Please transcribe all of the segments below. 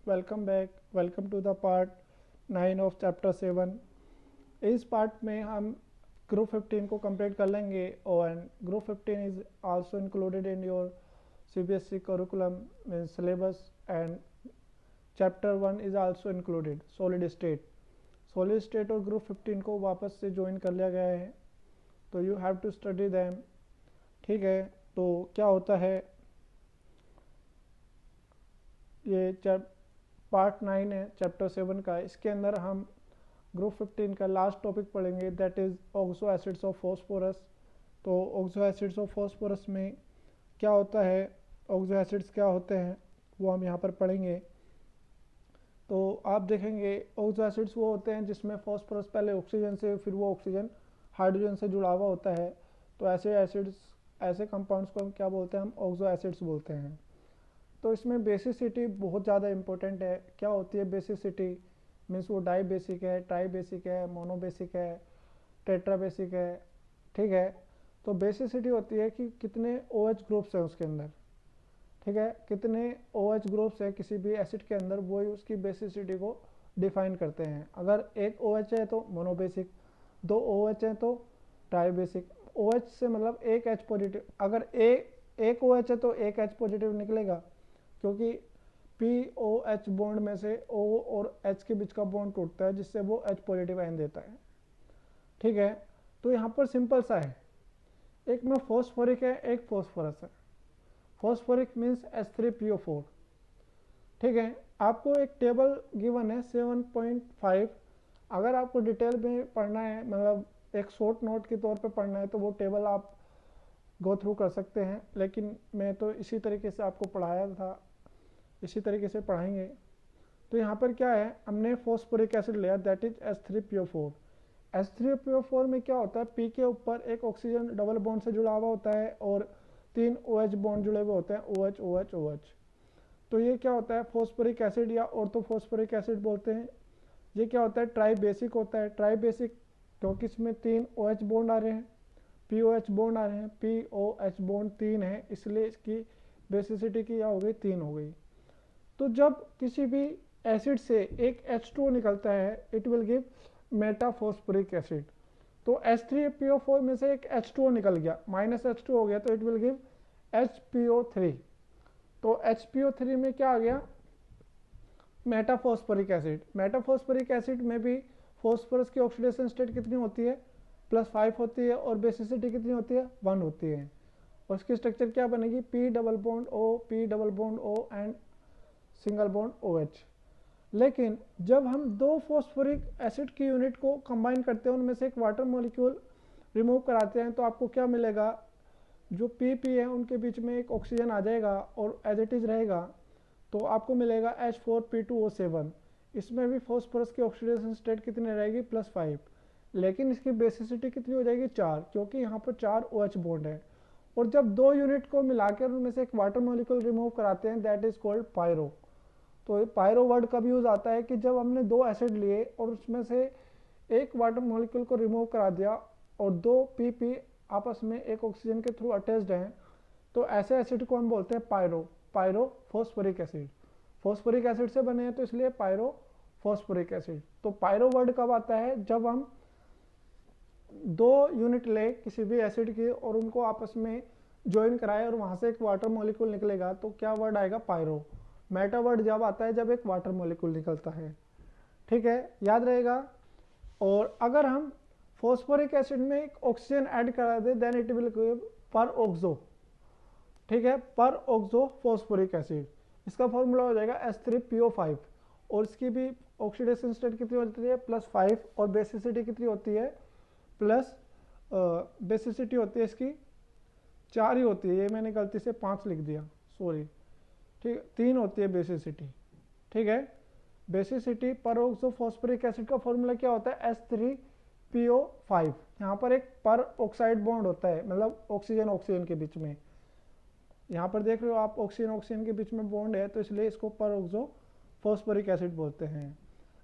Welcome back. Welcome to the part 9 of chapter 7। इस part में हम ग्रुप 15 को कंप्लीट कर लेंगे और group 15 is also included in your CBSE curriculum mean syllabus and chapter 1 is also included solid state और group 15 को वापस से ज्वाइन कर लिया गया है, तो you have to study them. ठीक है, तो क्या होता है, ये पार्ट 9 है चैप्टर 7 का। इसके अंदर हम ग्रुप 15 का लास्ट टॉपिक पढ़ेंगे, that is oxo acids of phosphorus. तो ऑक्सो एसिड्स ऑफ फॉस्फोरस में क्या होता है, ऑक्सो एसिड्स क्या होते हैं वो हम यहाँ पर पढ़ेंगे। तो आप देखेंगे ऑक्सो एसिड्स वो होते हैं जिसमें फॉस्फोरस पहले ऑक्सीजन से, फिर वो ऑक्सीजन हाइड्रोजन से जुड़ा हुआ होता है। तो ऐसे एसिड्स, ऐसे कंपाउंड्स को हम क्या बोलते हैं, हम ऑक्सो एसिड्स बोलते हैं। तो इसमें बेसिसिटी बहुत ज़्यादा इंपॉर्टेंट है। क्या होती है बेसिसिटी? मीन्स वो डाई बेसिक है, ट्राई बेसिक है, मोनो बेसिक है, टेट्रा बेसिक है। ठीक है, तो बेसिसिटी होती है कि कितने OH ग्रुप्स हैं उसके अंदर। ठीक है, कितने OH ग्रुप्स है किसी भी एसिड के अंदर, वो ही उसकी बेसिसिटी को डिफाइन करते हैं। अगर एक OH है तो मोनो बेसिक, दो OH है तो ट्राई बेसिक। OH से मतलब एक H पॉजिटिव, अगर एक OH है तो एक H पॉजिटिव निकलेगा, क्योंकि POH बॉन्ड में से O और H के बीच का बॉन्ड टूटता है, जिससे वो H पॉजिटिव आयन देता है। ठीक है, तो यहाँ पर सिंपल सा है, एक में फॉस्फोरिक है, एक फॉस्फोरस है। Phosphoric means H3PO4। ठीक है, आपको एक टेबल गिवन है 7.5। अगर आपको डिटेल में पढ़ना है, मतलब एक शॉर्ट नोट के तौर पे पढ़ना है, तो वो टेबल आप गो थ्रू कर सकते हैं, लेकिन मैं तो इसी तरीके से आपको पढ़ाया था, इसी तरीके से पढ़ाएंगे। तो यहाँ पर क्या है, हमने फॉस्फोरिक एसिड लिया, दैट इज H3PO4। H3PO4 में क्या होता है, P के ऊपर एक ऑक्सीजन डबल बॉन्ड से जुड़ा हुआ होता है और 3 OH बॉन्ड जुड़े हुए होते हैं, OH OH OH। तो ये क्या होता है, फॉस्फोरिक एसिड या ऑर्थोफॉस्फोरिक एसिड बोलते हैं। ये क्या होता है, ट्राई बेसिक होता है। ट्राई बेसिक क्योंकि इसमें 3 OH बॉन्ड आ रहे हैं, POH बॉन्ड आ रहे हैं, POH बॉन्ड 3 है, इसलिए इसकी बेसिसिटी क्या हो गई, 3 हो गई। तो जब किसी भी एसिड से एक H2O निकलता है, it will give metaphosphoric acid. तो H3PO4 में से एक H2O निकल गया, -H2 हो गया, तो इट विल गिव HPO3। तो HPO3 में क्या आ गया, मेटाफॉस्फोरिक एसिड। मेटाफॉस्फोरिक एसिड में भी फॉस्फोरस की ऑक्सीडेशन स्टेट कितनी होती है, +5 होती है, और बेसिसिटी कितनी होती है, 1 होती है। और इसकी स्ट्रक्चर क्या बनेगी, P double bond O, P double bond O and single bond OH। लेकिन जब हम दो फॉस्फोरिक एसिड की यूनिट को कंबाइन करते हैं, उनमें से एक वाटर मॉलिक्यूल रिमूव कराते हैं, तो आपको क्या मिलेगा, जो PP है उनके बीच में एक ऑक्सीजन आ जाएगा और एज इट इज रहेगा, तो आपको मिलेगा H4P2O7। इसमें भी फॉस्फोरस की ऑक्सीडेशन स्टेट कितनी रहेगी, +5। लेकिन इसकी बेसिसिटी कितनी हो जाएगी, 4, क्योंकि यहाँ पर 4 OH बॉन्ड है। और जब दो यूनिट को मिलाकर उनमें से एक वाटर मॉलिक्यूल रिमूव कराते हैं, दैट इज कॉल्ड पायरो। तो पायरो वर्ड कब यूज आता है, कि जब हमने दो एसिड लिए और उसमें से एक वाटर मॉलिक्यूल को रिमूव करा दिया और दो PP आपस में एक ऑक्सीजन के थ्रू अटैच्ड हैं, तो ऐसे एसिड को हम बोलते हैं pyro. Pyro phosphoric acid, phosphoric acid से बने हैं तो इसलिए पायरो फॉस्फोरिक एसिड। तो पायरो वर्ड कब आता है, जब हम दो यूनिट ले किसी भी एसिड की और उनको आपस में ज्वाइन कराए और वहां से एक वाटर मॉलिक्यूल निकलेगा, तो क्या वर्ड आएगा, पायरो। मेटा वर्ड जब आता है जब एक वाटर मॉलिक्यूल निकलता है। ठीक है, याद रहेगा। और अगर हम फॉस्फोरिक एसिड में एक ऑक्सीजन ऐड करा दे, देन इट विल गिव पर ऑक्सो। ठीक है, पर ऑक्सो फॉस्फोरिक एसिड। इसका फॉर्मूला हो जाएगा H3PO5, और इसकी भी ऑक्सीडेशन स्टेट कितनी होती है, +5, और बेसिसिटी कितनी होती है, बेसिसिटी होती है इसकी 4 ही होती है, ये मैंने गलती से 5 लिख दिया, सॉरी। ठीक, 3 होती है बेसिसिटी। ठीक है, बेसिसिटी पर ऑक्सो फॉस्फोरिक एसिड का फॉर्मूला क्या होता है, H3PO5। यहाँ पर एक पर ऑक्साइड बॉन्ड होता है, मतलब ऑक्सीजन ऑक्सीजन के बीच में, यहाँ पर देख रहे हो आप, ऑक्सीजन ऑक्सीजन के बीच में बॉन्ड है, तो इसलिए इसको पर ऑक्सो फॉस्फोरिक एसिड बोलते हैं।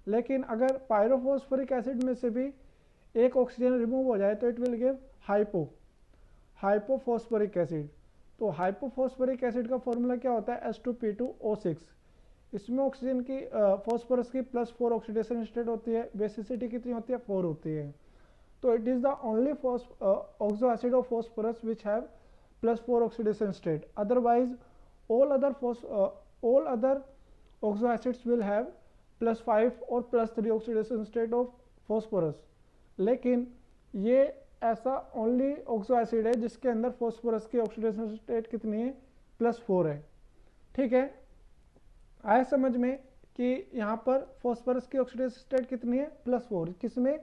लेकिन अगर पायरोफॉस्फोरिक एसिड में से भी एक ऑक्सीजन रिमूव हो जाए, तो it will give hypophosphoric acid. तो हाइपोफॉस्फोरिक एसिड का फॉर्मूला क्या होता है, H2P2O6। इसमें ऑक्सीजन की फॉस्फोरस की +4 ऑक्सीडेशन स्टेट होती है, बेसिसिटी कितनी होती है 4 होती है। तो it is the only oxo acid of phosphorus which have +4 oxidation state, otherwise all other oxo acids will have +5 और +3 ऑक्सीडेशन स्टेट ऑफ फॉस्फोरस। लेकिन ये ऐसा ओनली ऑक्सो एसिड है जिसके अंदर फॉस्फोरस की ऑक्सीडेशन स्टेट कितनी है +4 है। ठीक है, आया समझ में कि यहाँ पर फॉस्फोरस की ऑक्सीडेशन स्टेट कितनी है +4, किसमें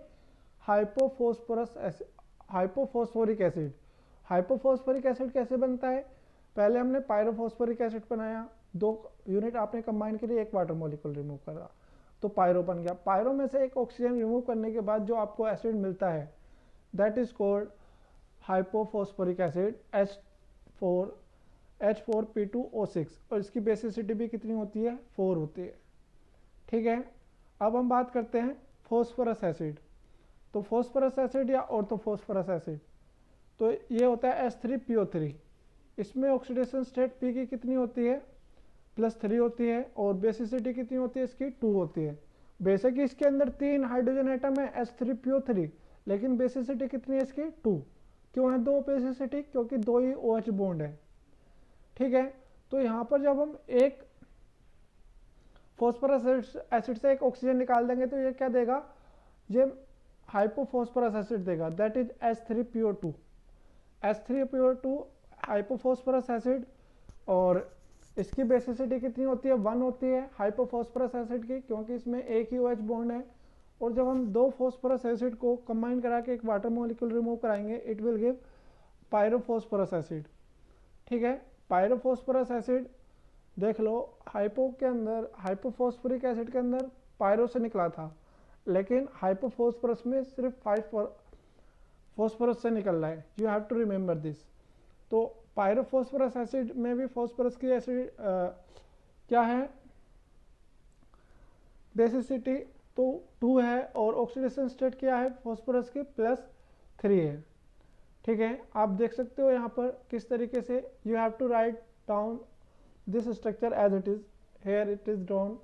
हाइपोफॉस्फोरिक एसिड। हाइपोफॉस्फोरिक एसिड कैसे बनता है, पहले हमने पायरोफॉस्फोरिक एसिड बनाया, 2 यूनिट आपने कंबाइन करी, 1 वाटर मॉलिक्यूल रिमूव करा तो पायरो बन गया। पायरो में से एक ऑक्सीजन रिमूव करने के बाद जो आपको एसिड मिलता है that is called hypophosphoric acid H4P2O6 और इसकी बेसिसिटी भी कितनी होती है 4 होती है। ठीक है, अब हम बात करते हैं फॉस्फोरस एसिड। तो फॉस्फोरस एसिड या ऑर्थोफॉस्फोरस एसिड, तो ये होता है H3PO3। इसमें ऑक्सीडेशन स्टेट P की कितनी होती है +3 होती है और बेसिसिटी कितनी होती है इसकी 2 होती है। बेशक इसके अंदर 3 हाइड्रोजन एटम है H3PO3, लेकिन बेसिसिटी कितनी है इसकी 2। क्यों है 2 बेसिसिटी, क्योंकि 2 ही OH बॉन्ड है। ठीक है, तो यहाँ पर जब हम एक फॉस्फोरस एसिड से एक ऑक्सीजन निकाल देंगे तो ये क्या देगा, ये हाइपोफॉस्फोरस एसिड देगा, that is H3PO2। H3PO2 hypophosphorous acid और इसकी बेसिसिटी कितनी होती है 1 होती है हाइपोफॉस्फोरस एसिड की, क्योंकि इसमें एक ही OH बॉन्ड है। और जब हम 2 फॉस्फोरस एसिड को कंबाइन करा के एक वाटर मॉलिक्यूल रिमूव कराएंगे इट विल गिव पायरोफॉस्फोरस एसिड। ठीक है, पायरोफॉस्फोरस एसिड देख लो, हाइपो के अंदर हाइपोफॉस्फोरिक एसिड के अंदर पायरो से निकला था, लेकिन हाइपोफॉस्फोरस में सिर्फ 5 फॉस्फोरस से निकल रहा है। You have to remember this. तो पायरोफॉस्फोरस एसिड में भी फॉस्फोरस की एसिड क्या है बेसिसिटी तो 2 है और ऑक्सीडेशन स्टेट क्या है फॉस्फोरस की +3 है। ठीक है, आप देख सकते हो यहाँ पर किस तरीके से you have to write down this structure as it is, here it is drawn.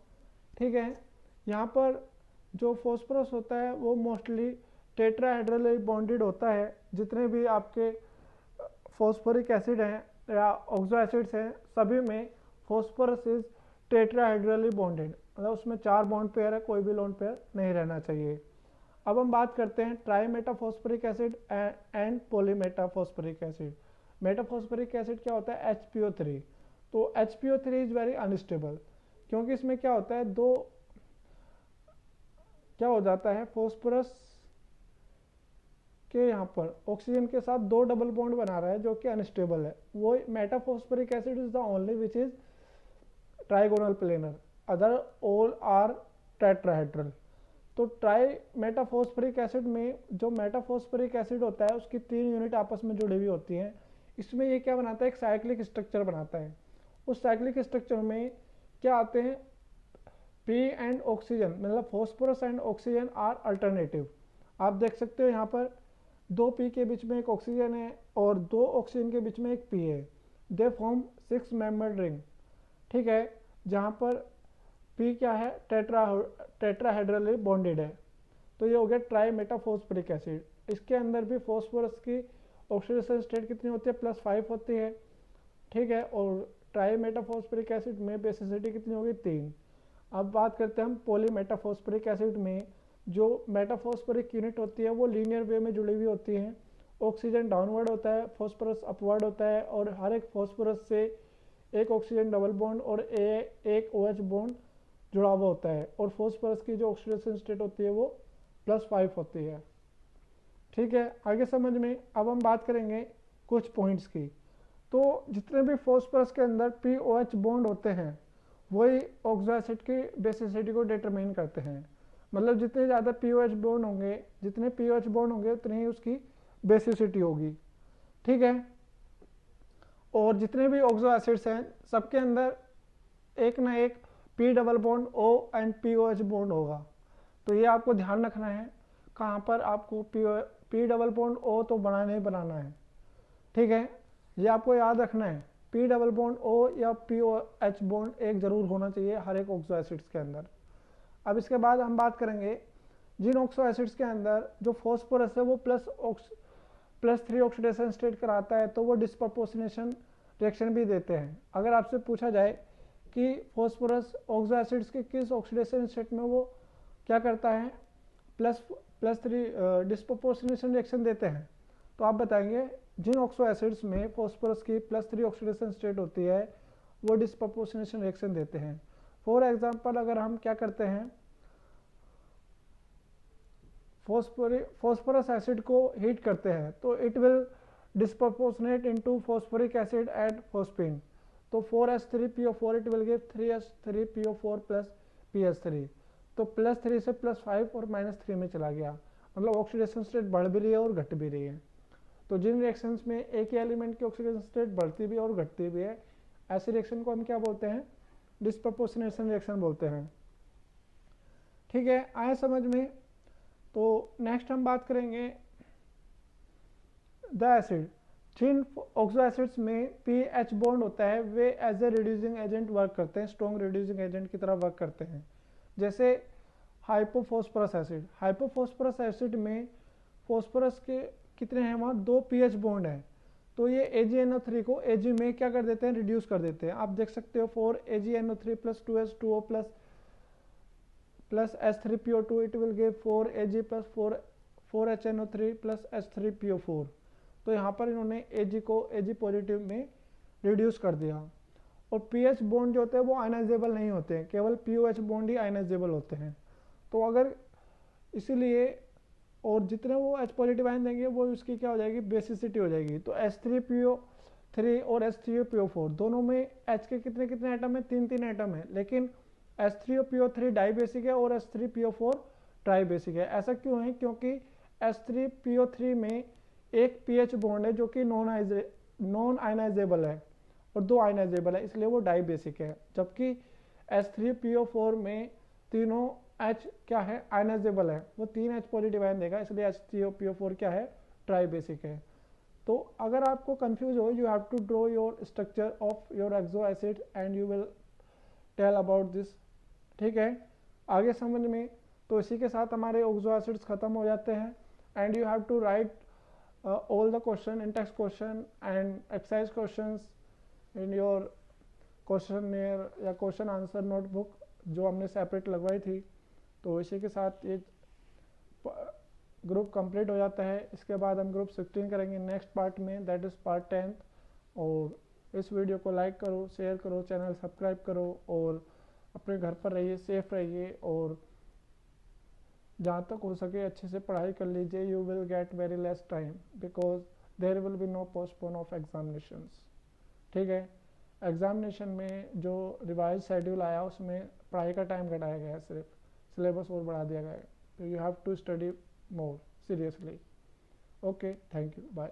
ठीक है, यहाँ पर जो फॉस्फोरस होता है वो मोस्टली टेट्राहेड्रली बॉन्डेड होता है। जितने भी आपके फॉस्फोरिक एसिड हैं या ऑक्सो एसिड्स हैं सभी में फॉस्फोरस इज टेट्राहेड्रली बॉन्डेड, मतलब उसमें 4 बॉन्ड पेयर है, कोई भी लोन पेयर नहीं रहना चाहिए। अब हम बात करते हैं trimetaphosphoric acid and polymetaphosphoric acid. Metaphosphoric acid क्या होता है HPO3। तो HPO3 इज वेरी अनस्टेबल, क्योंकि इसमें क्या होता है क्या हो जाता है फॉस्फोरस के यहाँ पर ऑक्सीजन के साथ 2 डबल बॉन्ड बना रहा है जो कि अनस्टेबल है। वो metaphosphoric acid is the only which is trigonal planar, other all are tetrahedral. तो ट्राई मेटाफॉस्फोरिक एसिड में जो मेटाफॉस्फोरिक एसिड होता है उसकी 3 यूनिट आपस में जुड़ी हुई होती हैं। इसमें ये क्या बनाता है, एक साइक्लिक स्ट्रक्चर बनाता है। उस साइक्लिक स्ट्रक्चर में क्या आते हैं P एंड ऑक्सीजन, मतलब phosphorus and oxygen are alternative. आप देख सकते हो यहाँ पर 2 P के बीच में एक ऑक्सीजन है और 2 ऑक्सीजन के बीच में एक P है, दे फॉर्म 6 मेंबर्ड रिंग। ठीक है, जहाँ पर P क्या है टेट्राहेड्रली बॉन्डेड है। तो ये हो गया ट्राई मेटाफॉस्फोरिक एसिड। इसके अंदर भी फॉस्फोरस की ऑक्सीडेशन स्टेट कितनी होती है +5 होती है। ठीक है, और ट्राई मेटाफॉस्फोरिक एसिड में बेसिसिटी कितनी होगी 3। अब बात करते हैं हम पॉलीमेटाफॉस्फोरिक एसिड में। जो मेटाफॉस्फोरिक यूनिट होती है वो लीनियर वे में जुड़ी हुई होती है। ऑक्सीजन डाउनवर्ड होता है, फॉस्फोरस अपवर्ड होता है और हर एक फॉस्फोरस से एक ऑक्सीजन डबल बॉन्ड और एक OH बॉन्ड जुड़ा हुआ होता है। और फॉस्फोरस की जो ऑक्सीडेशन स्टेट होती है वो +5 होती है। ठीक है, आगे समझ में। अब हम बात करेंगे कुछ पॉइंट्स की। तो जितने भी फॉस्फोरस के अंदर POH बॉन्ड होते हैं वही ऑक्सो एसिड की बेसिसिटी को डिटरमाइन करते हैं। मतलब जितने ज़्यादा POH बॉन्ड होंगे, जितने POH बॉन्ड होंगे उतनी ही उसकी बेसिसिटी होगी। ठीक है, और जितने भी ऑक्सो एसिड्स हैं सबके अंदर एक ना एक P double bond O and POH bond होगा। तो ये आपको ध्यान रखना है, कहाँ पर आपको P डबल बॉन्ड O तो बनाना ही बनाना है। ठीक है, ये आपको याद रखना है पी डबल बॉन्ड ओ या पी ओ एच बॉन्ड एक जरूर होना चाहिए हर एक ऑक्सो एसिड्स के अंदर। अब इसके बाद हम बात करेंगे जिन ऑक्सो एसिड्स के अंदर जो फॉस्फोरस है वो +3 ऑक्सीडेशन स्टेट कराता है तो वो डिस्प्रपोर्शनेशन रिएक्शन भी देते हैं। अगर आपसे पूछा जाए कि फॉस्फोरस ऑक्सो एसिड्स के किस ऑक्सीडेशन स्टेट में वो क्या करता है +3 डिस्प्रपोर्शनेशन रिएक्शन देते हैं, तो आप बताएंगे जिन ऑक्सो एसिड्स में फॉस्फोरस की +3 ऑक्सीडेशन स्टेट होती है वो डिस्प्रपोर्शनेशन रिएक्शन देते हैं। फॉर एग्जांपल अगर हम क्या करते हैं फॉस्फोरस एसिड को हीट करते हैं तो it will disproportionate into phosphoric acid and phosphine, तो 4H3PO4 it will give 3H3PO4 plus PH3, तो +3 से +5 और -3 में चला गया, मतलब ऑक्सीडेशन स्टेट बढ़ भी रही है और घट भी रही है। तो जिन रिएक्शंस में एक ही एलिमेंट की ऑक्सीडेशन स्टेट बढ़ती भी है और घटती भी है, ऐसे रिएक्शन को हम क्या बोलते हैं, डिस्प्रपोर्शनेशन रिएक्शन बोलते हैं। ठीक है, आए समझ में। तो नेक्स्ट हम बात करेंगे द एसिड। जिन ऑक्सो एसिड्स में पीएच बॉन्ड होता है they as a reducing agent work करते हैं, स्ट्रॉन्ग रिड्यूसिंग एजेंट की तरह वर्क करते हैं। जैसे हाइपोफॉस्फोरस एसिड, हाइपोफॉस्फोरस एसिड में फॉस्फोरस के कितने हैं, वहाँ 2 पीएच बॉन्ड है, तो ये AgNO3 को Ag में क्या कर देते हैं, रिड्यूस कर देते हैं। आप देख सकते हो 4AgNO3 + 2H2O plus H3PO2 it will give 4Ag plus 4HNO3 plus H3PO4, तो यहाँ पर इन्होंने Ag को Ag पॉजिटिव में रिड्यूस कर दिया। और पीएच बॉन्ड जो होते हैं वो आयनाइजेबल नहीं होते हैं, केवल POH बॉन्ड ही आयनाइजेबल होते हैं। तो अगर इसीलिए और जितने वो H पॉजिटिव आयन देंगे वो उसकी क्या हो जाएगी, बेसिसिटी हो जाएगी। तो H3PO3 और H3PO4 दोनों में H के कितने कितने एटम है, 3 एटम है, लेकिन H3PO3 डाई बेसिक है और H3PO4 ट्राई बेसिक है। ऐसा क्यों है, क्योंकि H3PO3 में एक पीएच बॉन्ड है जो कि नॉन आयनाइजेबल है और 2 आयनाइजेबल है, इसलिए वो डाई बेसिक है। जबकि H3PO4 में तीनों H क्या है, आयनाइजेबल है, वो 3 H पॉजिटिव आयन देगा, इसलिए H3PO4 क्या है, ट्राई बेसिक है। तो अगर आपको कंफ्यूज हो, you have to draw your structure of your oxo acid and you will tell about this. ठीक है, आगे समझ में। तो इसी के साथ हमारे ऑक्सो एसिड्स खत्म हो जाते हैं and you have to write all the question in text question and exercise questions in your questionnaire या क्वेश्चन आंसर नोटबुक जो हमने सेपरेट लगवाई थी। तो इसी के साथ ये ग्रुप कंप्लीट हो जाता है। इसके बाद हम ग्रुप 16 करेंगे नेक्स्ट पार्ट में, दैट इज़ पार्ट 10। और इस वीडियो को लाइक करो, शेयर करो, चैनल सब्सक्राइब करो और अपने घर पर रहिए, सेफ रहिए और जहाँ तक हो सके अच्छे से पढ़ाई कर लीजिए। You will get very less time because there will be no postpone of examinations. ठीक है, एग्जामिनेशन में जो रिवाइज शेड्यूल आया उसमें पढ़ाई का टाइम घटाया गया है, सिर्फ सिलेबस और बढ़ा दिया गया है। तो you have to study more seriously. Okay, thank you, bye.